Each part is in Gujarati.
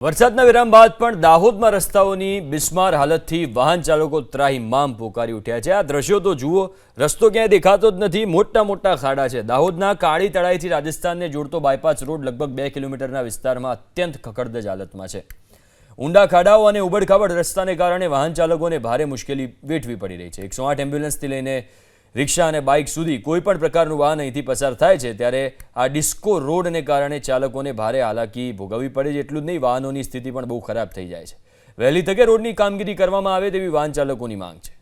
વરસાદના વિરામ બાદ પણ દાહોદમાં રસ્તાઓની બિસ્માર હાલતથી વાહન ચાલકો ત્રાહિમામ પોકારી ઉઠ્યા છે। આ દ્રશ્યો તો જુઓ, રસ્તો ક્યાંય દેખાતો જ નથી, મોટા મોટા ખાડા છે। દાહોદના કાળી તળાઈથી રાજસ્થાનને જોડતો બાયપાસ રોડ લગભગ 2 કિલોમીટરના વિસ્તારમાં અત્યંત ખખડધજ હાલતમાં છે। ઊંડા ખાડાઓ અને ઉબડખાબડ રસ્તાને કારણે વાહન ચાલકોને ભારે મુશ્કેલી વેઠવી પડી રહી છે। 108 એમ્બ્યુલન્સથી લઈને રિક્ષા અને બાઇક સુધી કોઈપણ પ્રકારનું વાહન અહીંથી પસાર થાય છે, ત્યારે આ ડિસ્કો રોડને કારણે ચાલકોને ભારે હાલાકી ભોગવવી પડે છે। એટલું જ નહીં, વાહનોની સ્થિતિ પણ બહુ ખરાબ થઈ જાય છે। વહેલી તકે રોડની કામગીરી કરવામાં આવે તેવી વાહન ચાલકોની માંગ છે।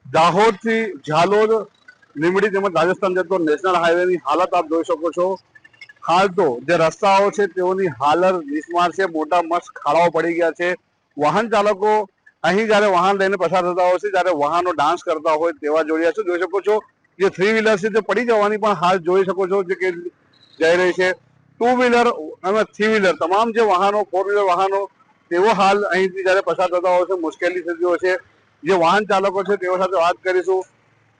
દાહોદથી ઝાલોદ, લીંબડી તેમજ રાજસ્થાન જતો નેશનલ હાઈવેની હાલત આપ જોઈ શકો છો। હાલ તો જે રસ્તાઓ છે તેઓની હાલત બિસ્માર છે, મોટા મસ્ત ખાડાઓ પડી ગયા છે। વાહન ચાલકો અહીં જ્યારે વાહન લઈને પસાર થતા હોય છે ત્યારે વાહનો ડાન્સ કરતા હોય તેવા જોડ્યા છે। જોઈ શકો છો જે 3 વ્હીલર છે તે પડી જવાની પણ હાલ જોઈ શકો છો જે કે જઈ રહી છે। 2 વ્હીલર અને 3 વ્હીલર તમામ જે વાહનો, 4 વ્હીલર વાહનો તેઓ હાલ અહીંથી જ્યારે પસાર થતા હોય છે મુશ્કેલી થતી હોય છે। જે વાહન ચાલકો છે તેઓ સાથે વાત કરીશું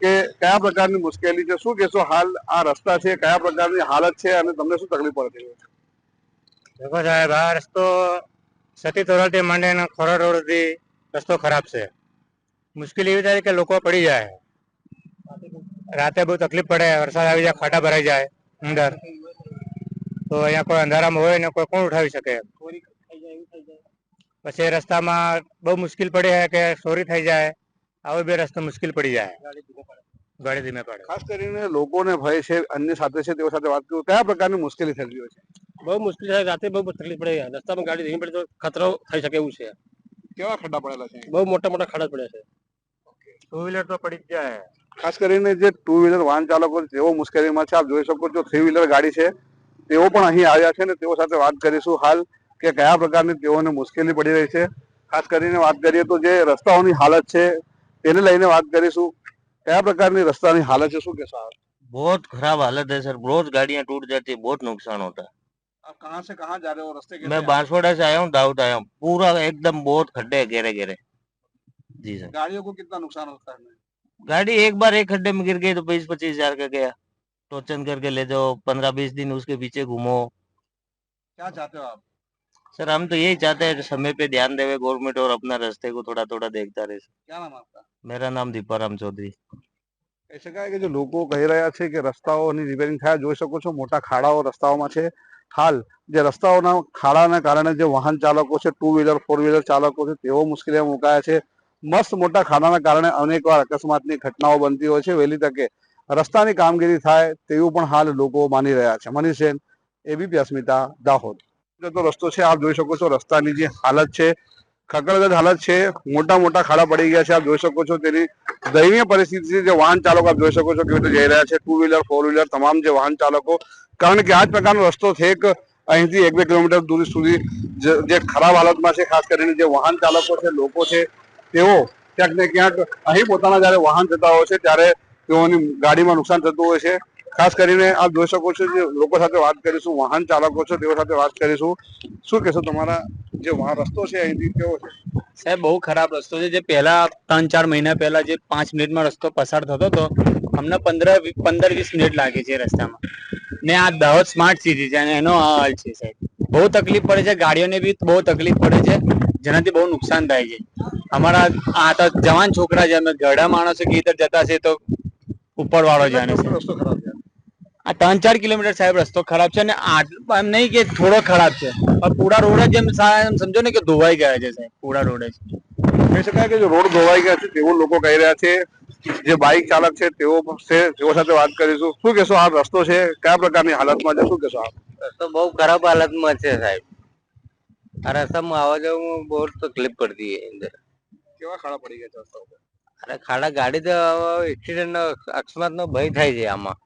કે કયા પ્રકારની મુશ્કેલી છે, શું કહેશો હાલ આ રસ્તા છે, કયા પ્રકારની હાલત છે અને તમને શું તકલીફ પડતી હોય છે? देखो साहब, आ रस्तो સતી તોરલથી માંડીને ખોરા રોડથી રસ્તો ખરાબ છે। મુશ્કેલી એવી થાય કે લોકો પડી જાય, રાતે બહુ તકલીફ પડે, વરસાદ આવી જાય, ખાડા ભરાઈ જાય અંદર, તો અહીંયા કોઈ અંધારામાં હોય ને કોઈ કોણ ઉઠાવી શકે? પછી રસ્તામાં બહુ મુશ્કેલ પડી છે કે ચોરી થઈ જાય, આવો બે રસ્તો મુશ્કેલ પડી જાય, ગાડી ધીમે પડે। ખાસ કરીને લોકોને ભય છે, અન્ય સાથે છે તેઓ સાથે વાત કરું, કયા પ્રકારની મુશ્કેલી થતી હોય છે? બહુ મુશ્કેલ થાય, રાતે બહુ તકલીફ પડે, રસ્તામાં ગાડી ધીમી પડે તો ખતરો થઈ શકે એવું છે। કેવા ખड्डा પડેલા છે? બહુ મોટા મોટા ખાડા પડ્યા છે, 2 વ્હીલર તો પડી જ જાય। ખાસ કરીને જે 2 વ્હીલર વાહન ચાલકો છે તેઓ મુશ્કેલીમાં છે। આપ જોઈ શકો છો 3 વ્હીલર ગાડી છે તેઓ પણ અહીં આવ્યા છે ને તેઓ સાથે વાત કરીશું હાલ કે કયા પ્રકારની તેઓને મુશ્કેલી પડી રહી છે। ખાસ કરીને વાત કરીએ તો જે રસ્તાઓની હાલત છે તેને લઈને વાત કરીશું, કયા પ્રકારની રસ્તાની હાલત છે, શું કહેશો આપ? बहुत खराब हालत है सर, रोज गाड़ियां टूट जाती है, बहुत नुकसान होता है। आप कहाँ से कहाँ जा रहे हो, रास्ते कैसे मैं हैं? बांसवाड़ा से आया हूँ, दाऊद आया हूँ, पूरा एकदम बहुत खड्डे है, गहरे गहरे। जी सर। गाड़ियों को कितना नुकसान होता है? गाड़ी एक बार एक खड्डे में गिर गई तो 20-25 हजार का गया। टोचन करके ले जाओ, 15-20 दिन उसके पीछे घूमो। क्या चाहते हो आप? सर हम तो यही चाहते हैं कि समय पे ध्यान देवे गवर्नमेंट और अपना रास्ते को थोड़ा थोड़ा देखता रहे। क्या नाम आपका? मेरा नाम दीपाराम चौधरी। કહી શકાય કે જે લોકો કહી રહ્યા છે કે રસ્તાઓની રિપેરિંગ થયા, જોઈ શકો છો મોટા ખાડાઓ રસ્તાઓમાં છે। હાલ જે રસ્તાઓના ખાડાના કારણે જે વાહન ચાલકો છે, 2 વ્હીલર 4 વ્હીલર ચાલકો છે તેઓ મુશ્કેલીમાં મુકાયા છે। મસ્ત મોટા ખાડાના કારણે અનેકવાર અકસ્માતની ઘટનાઓ બનતી હોય છે। વહેલી તકે રસ્તાની કામગીરી થાય તેવું પણ હાલ લોકો માની રહ્યા છે। મનીષ સેન, એબીપી અસ્મિતા, દાહોદ। જતો રસ્તો છે, આપ જોઈ શકો છો રસ્તાની જે હાલત છે ખખડધજ હાલત છે, મોટા મોટા ખાડા પડી ગયા છે। આપ જોઈ શકો છો તેની દયનીય પરિસ્થિતિ છે। જે વાહન ચાલકો આપ જોઈ શકો છો કેવી રીતે જઈ રહ્યા છે, 2 વ્હીલર 4 વ્હીલર તમામ જે વાહન ચાલકો, કારણ કે આ જ પ્રકારનો રસ્તો છેક અહીંથી 1-2 કિલોમીટર દૂર સુધી જે ખરાબ હાલતમાં છે। ખાસ કરીને જે વાહન ચાલકો છે, લોકો છે તેઓ ક્યાંક ને ક્યાંક અહીં પોતાના જયારે વાહન જતા હોય છે ત્યારે તેઓની ગાડીમાં નુકસાન થતું હોય છે। ખાસ કરીને આપ જોઈ શકો છો જે લોકો સાથે વાત કરીશું, વાહન ચાલકો છે તેઓ સાથે વાત કરીશું, શું કહેશો તમારા જે રસ્તો છે અહીંથી કેવો છે? સાહેબ બહુ ખરાબ રસ્તો છે। જે પહેલા 3-4 મહિના પહેલા જે 5 મિનિટમાં રસ્તો પસાર થતો હતો, અમને 15-20 મિનિટ લાગે છે રસ્તામાં, ને આ દાહોદ સ્માર્ટ સિટી છે અને એનો આ હાલ છે સાહેબ। બહુ તકલીફ પડે છે, ગાડીઓને બી બહુ તકલીફ પડે છે, જેનાથી બહુ નુકસાન થાય છે। અમારા આ તો જવાન છોકરા છે, અમે ઘરડા માણસો કે ઇધર જતા છે તો ઉપર વાળો જાણે છે। રસ્તો ખરાબ છે। આ 3-4 કિલોમીટર સાહેબ રસ્તો ખરાબ છે ને એમ નહીં કે થોડો ખરાબ છે, પણ પૂરા રોડ જ એમ સમજો ને કે ધોવાઈ ગયા છે સાહેબ, પૂરા રોડ જ। કહી શકાય કે જો રોડ ધોવાઈ ગયા છે તેવું લોકો કહી રહ્યા છે। જે બાઇક ચાલક છે તેઓ સાથે વાત કરીશું, શું કહેશો આ રસ્તો છે કયા પ્રકારની હાલતમાં છે, શું કહેશો આપ? तो बहुत खराब हालत में है साहब। आ रास्ता में आवा जावा में बहुत तकलीफ पड़ती है इधर। કેવા ખાડા પડી ગયા છે રસ્તા ઉપર? अरे खाड़ा गाड़ी तो एक्सीडेंट अकस्मात નો ભય થાય છે આમાં।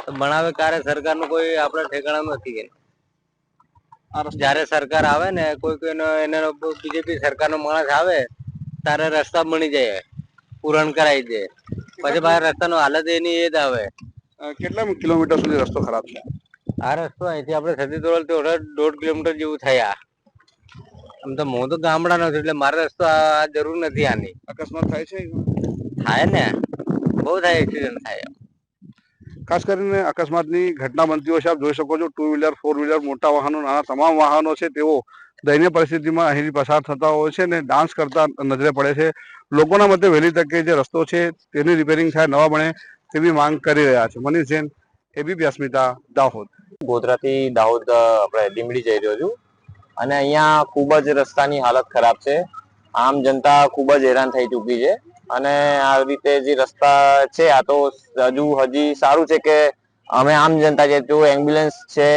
તો બનાવે ક્યારે સરકારનું કોઈ આપણા ઠેકાણા નથી। જ્યારે સરકાર આવે ને કોઈનો એને બીજેપી સરકારનો માણસ આવે ત્યારે રસ્તા બની જાય, પૂરણ કરાવી દે, પછી બહાર રસ્તાનો હાલત એની એ જ આવે। કેટલા કિલોમીટર સુધી રસ્તો ખરાબ છે? આ રસ્તો અહીંથી આપણે સતી તોરલ થી 1.5 કિલોમીટર જેવું થયા। આમ તો હું તો ગામડાનો છું એટલે મારે રસ્તો આ જરૂર નથી આની। અકસ્માત થાય છે? થાય ને, બહુ થાય, એક્સિડન્ટ થાય। ખાસ કરીને અકસ્માતની ઘટના બનતી હોય છે. આપ જોઈ શકો છો 2 વ્હીલર 4 વ્હીલર મોટા વાહનો નાના તમામ વાહનો છે તેઓ દયનીય પરિસ્થિતિમાં અહીંથી પસાર થતા હોય છે અને ડાન્સ કરતા નજરે પડે છે. લોકોના મતે વહેલી તકે જે રસ્તો છે તેની રિપેરિંગ થાય, નવા બને તેવી માંગ કરી રહ્યા છે. મનીષ જૈન, એબીપી અસ્મિતા, દાહોદ. ગોધરાથી દાહોદ આપણે લીંબડી જઈ રહ્યો છું અને અહીંયા ખૂબ જ રસ્તાની હાલત ખરાબ છે. આમ જનતા ખૂબ જ હેરાન થઈ ચૂકી છે અને આ રીતે જે રસ્તા છે આ તો હજી સારું છે કે અમે આમ જનતા છે તો એમ્બ્યુલન્સ છે,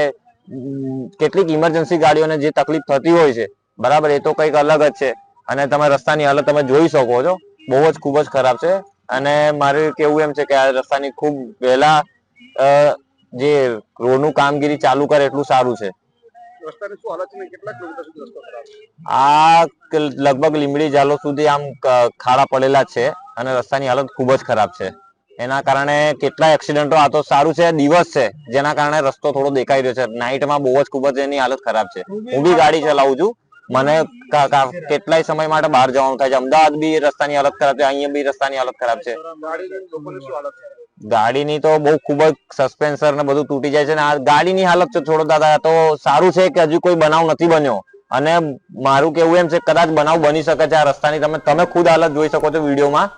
કેટલીક ઇમરજન્સી ગાડીઓને જે તકલીફ થતી હોય છે બરાબર, એ તો કંઈક અલગ જ છે. અને તમે રસ્તાની હાલત તમે જોઈ શકો છો, બહુ જ ખૂબ જ ખરાબ છે. અને મારે કેવું એમ છે કે આ રસ્તાની ખૂબ વહેલા જે રોડનું કામગીરી ચાલુ કરે એટલું સારું છે. રસ્તાની શું હાલત છે ને કેટલા કિલોમીટર સુધી રસ્તો ખરાબ છે? આ લગભગ લીંબડી જાલો સુધી આમ ખાડા પડેલા જ છે અને રસ્તાની હાલત ખૂબ જ ખરાબ છે. એના કારણે કેટલા એક્સિડન્ટો, આ તો સારું છે દિવસ છે જેના કારણે રસ્તો થોડો દેખાઈ રહ્યો છે. નાઇટમાં બહુ જ ખૂબ જ એની હાલત ખરાબ છે. હું બી ગાડી ચલાવું છું, મને કેટલાય સમય માટે બહાર જવાનું થાય છે. અમદાવાદ બી રસ્તાની હાલત ખરાબ છે, અહીંયા બી રસ્તાની હાલત ખરાબ છે. ગાડીની તો બહુ ખૂબ જ સસ્પેન્સર ને બધું તૂટી જાય છે ને આ ગાડીની હાલત તો થોડો દાદા. તો સારું છે કે હજુ કોઈ બનાવ નથી બન્યો અને મારું કેવું એમ છે કદાચ બનાવ બની શકે છે આ રસ્તાની. તમે ખુદ હાલત જોઈ શકો છો વિડીયોમાં.